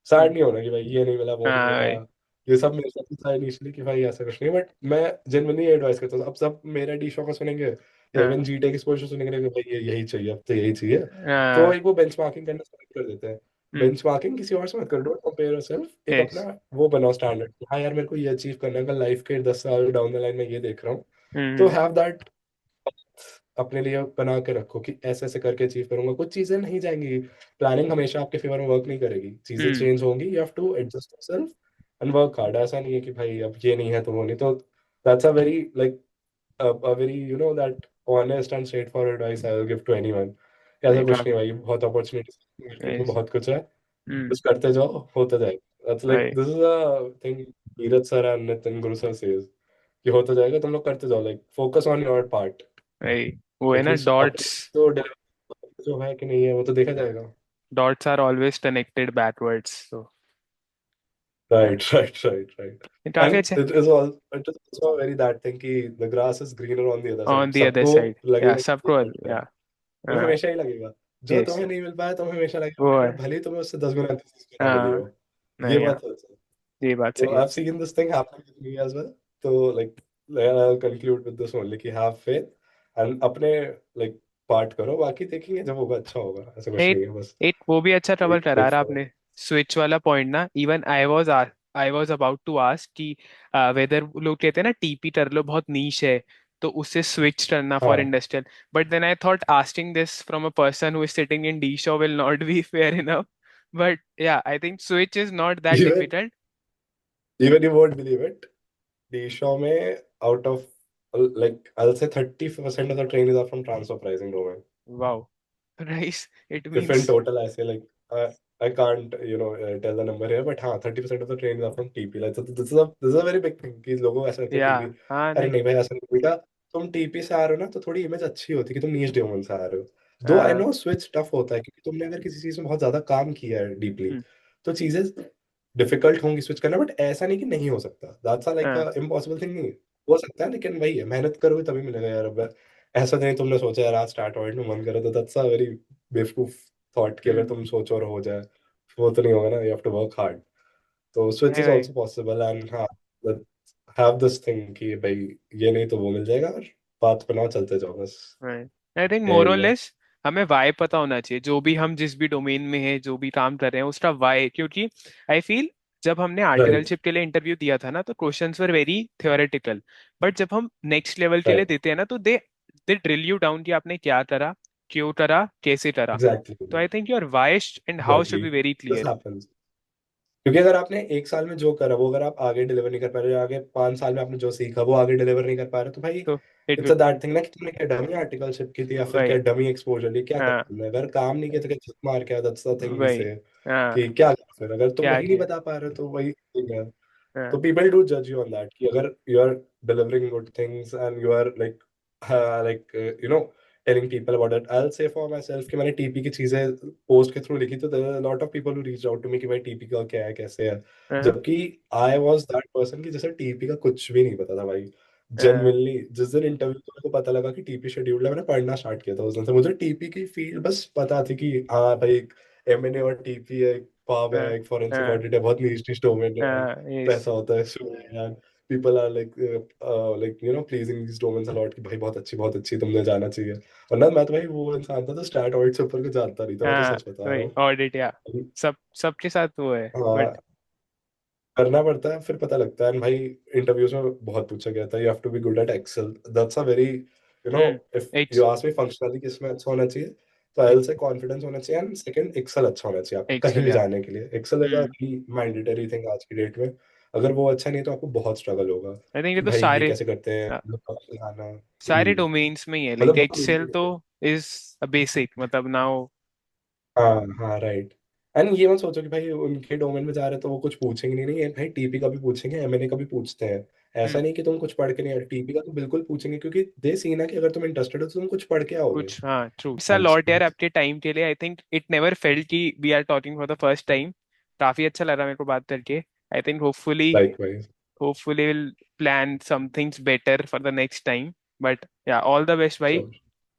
B: Sad नहीं होना कि भाई ये नहीं मिला वो नहीं
A: हाँ
B: मिला,
A: भाई।
B: ये सब मेरे साथ भी था इनिशियली कि भाई ऐसा कुछ नहीं, बट मैं जेन्युइनली एडवाइस करता हूँ। अब सब मेरा डी शो का सुनेंगे या
A: हाँ
B: इवन जीटे की स्पोर्ट्स सुनेंगे कि भाई ये यही चाहिए, अब तो यही चाहिए, तो
A: हाँ।
B: एक वो बेंचमार्किंग करना स्टार्ट कर देते हैं।
A: हम्म।
B: बेंचमार्किंग किसी और से मत करो, डोंट कंपेयर योरसेल्फ, एक अपना
A: यस।
B: वो बनाओ स्टैंडर्ड, हाँ यार मेरे को ये अचीव करना है, लाइफ के 10 साल डाउन द लाइन में ये देख रहा हूँ, तो
A: हम्म।
B: हैव दैट अपने लिए बना के रखो कि ऐसे ऐसे करके अचीव करूंगा। कुछ चीजें नहीं जाएंगी, प्लानिंग हमेशा आपके फेवर में वर्क नहीं करेगी, चीजें
A: हम्म।
B: चेंज होंगी, you have to adjust yourself and work hard. ऐसा नहीं है कि भाई अब ये नहीं है तो वो नहीं, तो that's a very like a very that honest and straightforward advice I will give to anyone। ऐसा
A: नहीं
B: कुछ नहीं
A: काफी।
B: भाई, बहुत अपॉर्चुनिटीज मार्केट में,
A: यस।
B: बहुत कुछ है,
A: हम्म।
B: कुछ करते जाओ होता जाएगा। दैट्स लाइक
A: भाई
B: this is a thing Neeraj sir and Nitin Guru sir says कि होता जाएगा, तुम लोग करते जाओ, like focus on your part,
A: भाई, वो है ना
B: एटलीस्ट
A: डॉट्स।
B: अपने तो deliver जो है कि नहीं है वो तो देखा जाएगा।
A: Dots are always connected backwards, तो
B: Right.
A: काफी
B: And
A: अच्छा।
B: it is also a very that thing कि the grass is greener on the other
A: on
B: side,
A: the other
B: सबको
A: साइड, या
B: लगेगा कि
A: सबको।
B: ये मिल रहा
A: या
B: है, तुम्हें हमेशा ही लगेगा, जो
A: यस।
B: तुम्हें नहीं मिल पाया तुम्हें हमेशा लगेगा
A: वो
B: बेटर,
A: है।
B: भले ही तुम्हें उससे 10 गुना अच्छी चीज ना मिली हो।
A: हाँ
B: ये
A: नहीं यार,
B: बात सच है।
A: ये बात
B: तो
A: सही है।
B: I've seen this thing happening with me as well, तो like I'll conclude with this only कि have faith and अपने like पार्ट करो, बाकी देखेंगे जब होगा, अच्छा होगा, ऐसा कुछ
A: एक
B: नहीं है बस।
A: एक वो भी अच्छा ट्रबल
B: एक
A: करा
B: look
A: रहा
B: for
A: आपने, स्विच वाला पॉइंट ना। Even I was about to ask कि वेदर लोग कहते हैं ना टीपी टर्लो बहुत नीश है, तो उससे स्विच करना फॉर
B: हाँ।
A: Industrial. But then I thought asking this from a person who is sitting in the show will not be fair enough, but yeah I think switch is not that
B: even
A: difficult.
B: even you won't believe it, the show में out of like I'll say 30% of the trainers are from transfer pricing domain.
A: Wow, nice. It
B: If in
A: means
B: total I say like I can't tell the number here, but हाँ 30% of the trainers are from TP, like so this is a very big thing कि लोगों को ऐसा लगता है
A: या
B: TP,
A: हाँ
B: अरे
A: नहीं।
B: नहीं भाई ऐसा नहीं बेटा, तुम टीपी से आ रहे हो ना तो थोड़ी इमेज अच्छी होती है कि तुम नीश डोमेन से आ रहे हो। दो आई
A: हाँ।
B: नो स्विच टफ होता है क्योंकि तुमने अगर किसी चीज में बहुत ज्यादा काम किया है डीपली,
A: हम्म।
B: तो चीजें डिफिकल्ट होंगी स्विच करना, बट ऐसा नहीं कि नहीं हो सकता, दैट्स लाइक
A: हाँ।
B: इम्पॉसिबल थिंग नहीं, हो सकता है, लेकिन वही है मेहनत करोगे तभी मिलेगा यार। अब ऐसा नहीं तुमने सोचा यार आज स्टार्ट ऑइट में मन करो, तो दैट्स अ वेरी बेवकूफ थॉट कि अगर
A: हम्म।
B: तुम सोचो और हो जाए, वो तो नहीं होगा ना, you have to work hard. तो स्विच
A: नहीं
B: इज
A: भाई।
B: ऑल्सो पॉसिबल एंड हाँ, हैव दिस थिंग कि भाई ये नहीं तो वो मिल जाएगा, और बात बनाओ चलते जाओ बस,
A: आई थिंक मोर
B: यही
A: और
B: है।
A: लेस हमें वाई पता होना चाहिए, जो भी हम जिस भी डोमेन में है, जो भी काम कर रहे हैं उसका वाई। क्योंकि आई फील जब हमने
B: राइट
A: आर्टिकलशिप के लिए इंटरव्यू दिया था ना, तो questions were very theoretical. But जब हम नेक्स्ट लेवल के लिए
B: राइट
A: देते हैं ना, तो they they drill you down कि आपने क्या करा, क्यों करा, कैसे करा। तो
B: exactly
A: I think your why and how should
B: exactly
A: be very
B: this
A: clear.
B: Happens, क्योंकि अगर आपने एक साल में जो करा वो अगर आप आगे डिलीवर नहीं कर पा रहे हो, आगे 5 साल में आपने जो सीखा वो आगे डिलीवर नहीं कर पा रहे, तो भाई
A: तो it
B: it's a
A: will.
B: That thing ना कि तुमने क्या डमी आर्टिकलशिप की थी या फिर क्या
A: वही।
B: डमी एक्सपोजर ली, क्या करा
A: हाँ
B: तुमने, अगर काम नहीं किया तो क्या झक मार के, दैट्स द थिंग वी
A: वही।
B: से
A: हाँ
B: कि क्या करा फिर, अगर तुम
A: क्या
B: वही नहीं
A: किया।
B: बता पा रहे हो तो वही thing है।
A: हाँ
B: तो people do judge you on that कि अगर you are delivering good things and you are like telling people about it। I'll say for myself कि मैंने टीपी की चीजें पोस्ट के थ्रू लिखी, तो there are a lot of people who reached out to me कि भाई TP का क्या है कैसे है,
A: हाँ
B: जबकि I was that person कि जैसे टीपी का कुछ भी नहीं पता था भाई।
A: हाँ
B: जेन्युइनली जिस दिन इंटरव्यू को मेरे को पता लगा कि टीपी शेड्यूल्ड है, मैंने पढ़ना स्टार्ट किया था उस दिन से। मुझे टीपी की फील्ड बस पता थी कि हाँ भाई एमएनए और टीपी है, एक पब है,
A: हाँ
B: एक फॉरेंसिक
A: हाँ
B: ऑडिट है, बहुत नीश डोमेन है,
A: हाँ यस।
B: पैसा होता है and people are like pleasing this domains a lot कि भाई बहुत अच्छी तुमने जाना चाहिए। वरना मैं तो भाई वो इंसान था तो स्टार्ट ऑडिट से ऊपर को जानता नहीं था, मैं तो
A: हाँ
B: सच बता रहा
A: वही
B: हूँ।
A: ऑडिट या सबके साथ वो है। बट
B: हाँ, करना पड़ता है फिर पता लगता है। And भाई इंटरव्यूज में बहुत पूछा गया था, you have to be good at Excel, that's a very if
A: एक
B: यू आस्क मी फंक्शनली किसमें अच्छा होना चाहिए, तो आई विल से कॉन्फिडेंस होना चाहिए, एंड सेकंड एक्सेल अच्छा होना चाहिए आपको कहीं
A: एक्सेल
B: भी
A: या।
B: जाने के लिए। Excel is a mandatory thing आज की डेट में, अगर वो अच्छा नहीं तो आपको बहुत स्ट्रगल होगा
A: आई थिंक ये
B: कि
A: तो
B: भाई ये
A: सारे
B: कैसे करते हैं, कब से आना।
A: सारे डोमेन्स में ही है, लाइक
B: मतलब बहुत
A: एक्सेल
B: easy
A: तो
B: है।
A: इज अ बेसिक, मतलब नाउ।
B: हाँ हाँ राइट। एंड ये मत सोचो कि भाई उनके डोमेन में जा रहे हैं तो वो कुछ पूछेंगे नहीं, नहीं ये भाई टीपी का भी पूछेंगे, एमएनए का भी पूछते हैं। ऐसा
A: हम्म।
B: नहीं कि तुम कुछ पढ़ के नहीं आए, टीपी का तो बिल्कुल पूछेंगे, क्योंकि दे सी ना कि अगर तुम इंटरेस्टेड हो तो तुम कुछ पढ़ के आओगे।
A: कुछ, हाँ true. It's a
B: and
A: lot यार आपके टाइम के लिए। I think it never felt कि we are talking for the first time. काफी अच्छा लगा मेरे को बात करके। I think
B: likewise.
A: Hopefully will plan some things better for the next time. But yeah all the best भाई,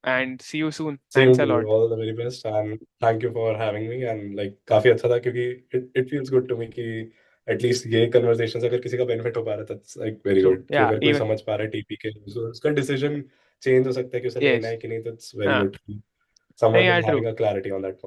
A: and see you soon.
B: Same
A: thanks a
B: to you,
A: lot.
B: All the very best and thank you for having me. And like काफी अच्छा था, क्योंकि it feels good to me कि at least ये conversation अगर किसी का बेनिफिट हो पा रहा है, that's like very
A: true,
B: good, कि
A: या
B: अगर कोई
A: इवन,
B: समझ पा रहा है टीपी के तो उसका डिसीजन चेंज हो सकता है कि उसे लेना
A: यस,
B: है कि नहीं, तो इट्स वेरी
A: हाँ।
B: गुड।
A: नहीं
B: समवन
A: यार
B: is
A: true.
B: Having a clarity on that.